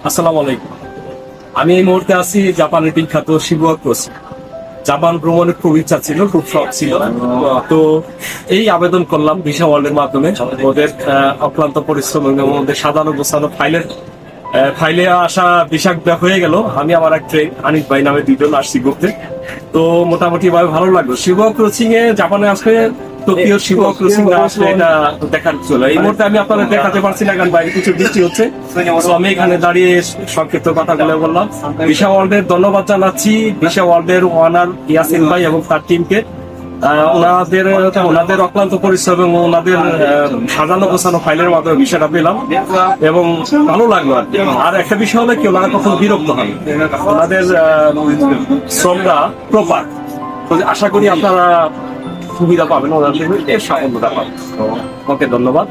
আসসালামু আলাইকুম। আমি এই মুহূর্তে আছি জাপানের বিখ্যাত শিবুয়া ক্রসিং। জাপান ভ্রমণের খুব ইচ্ছা ছিল, খুব শখ ছিল। তো এই আবেদন করলাম ভিসা ওয়ার্ল্ডের মাধ্যমে। ওদের অক্লান্ত পরিশ্রম এবং ওদের সাজানো গোছানো ফাইলে আসা ভিসা হয়ে গেল। আমি আমার এক ট্রেন আনিস ভাই নামে দুইজন আসছি ঘুরতে। তো মোটামুটি ভাবে ভালো লাগলো। শিবুয়া ক্রসিং এ জাপানে আসলে টোকিও শিবুয়া ক্রসিং না আসলে এটা দেখার ছিল। এই মুহূর্তে আমি আপনাদের দেখাতে পারছি না, কারণ বাইরে কিছু বৃষ্টি হচ্ছে। তো আমি এখানে দাঁড়িয়ে সংক্ষিপ্ত কথাগুলো বললাম। ভিসা ওয়ার্ল্ডের ধন্যবাদ জানাচ্ছি ভিসা ওয়ার্ল্ডের ওনার ইয়াসিন ভাই এবং তার টিমকে। ওনাদের অক্লান্ত পরিশ্রম এবং ওনাদের সাজানো গোছানো ফাইলের মাধ্যমে বিষয়টা পেলাম এবং ভালো লাগলো। আর একটা বিষয় হলো কি, ওনারা কখনো বিরক্ত হন, ওনাদের শ্রমটা প্রপার। তো আশা করি আপনারা সুবিধা পাবেন, ওনাদের সাফল্যতা পাবেন। ওকে, ধন্যবাদ।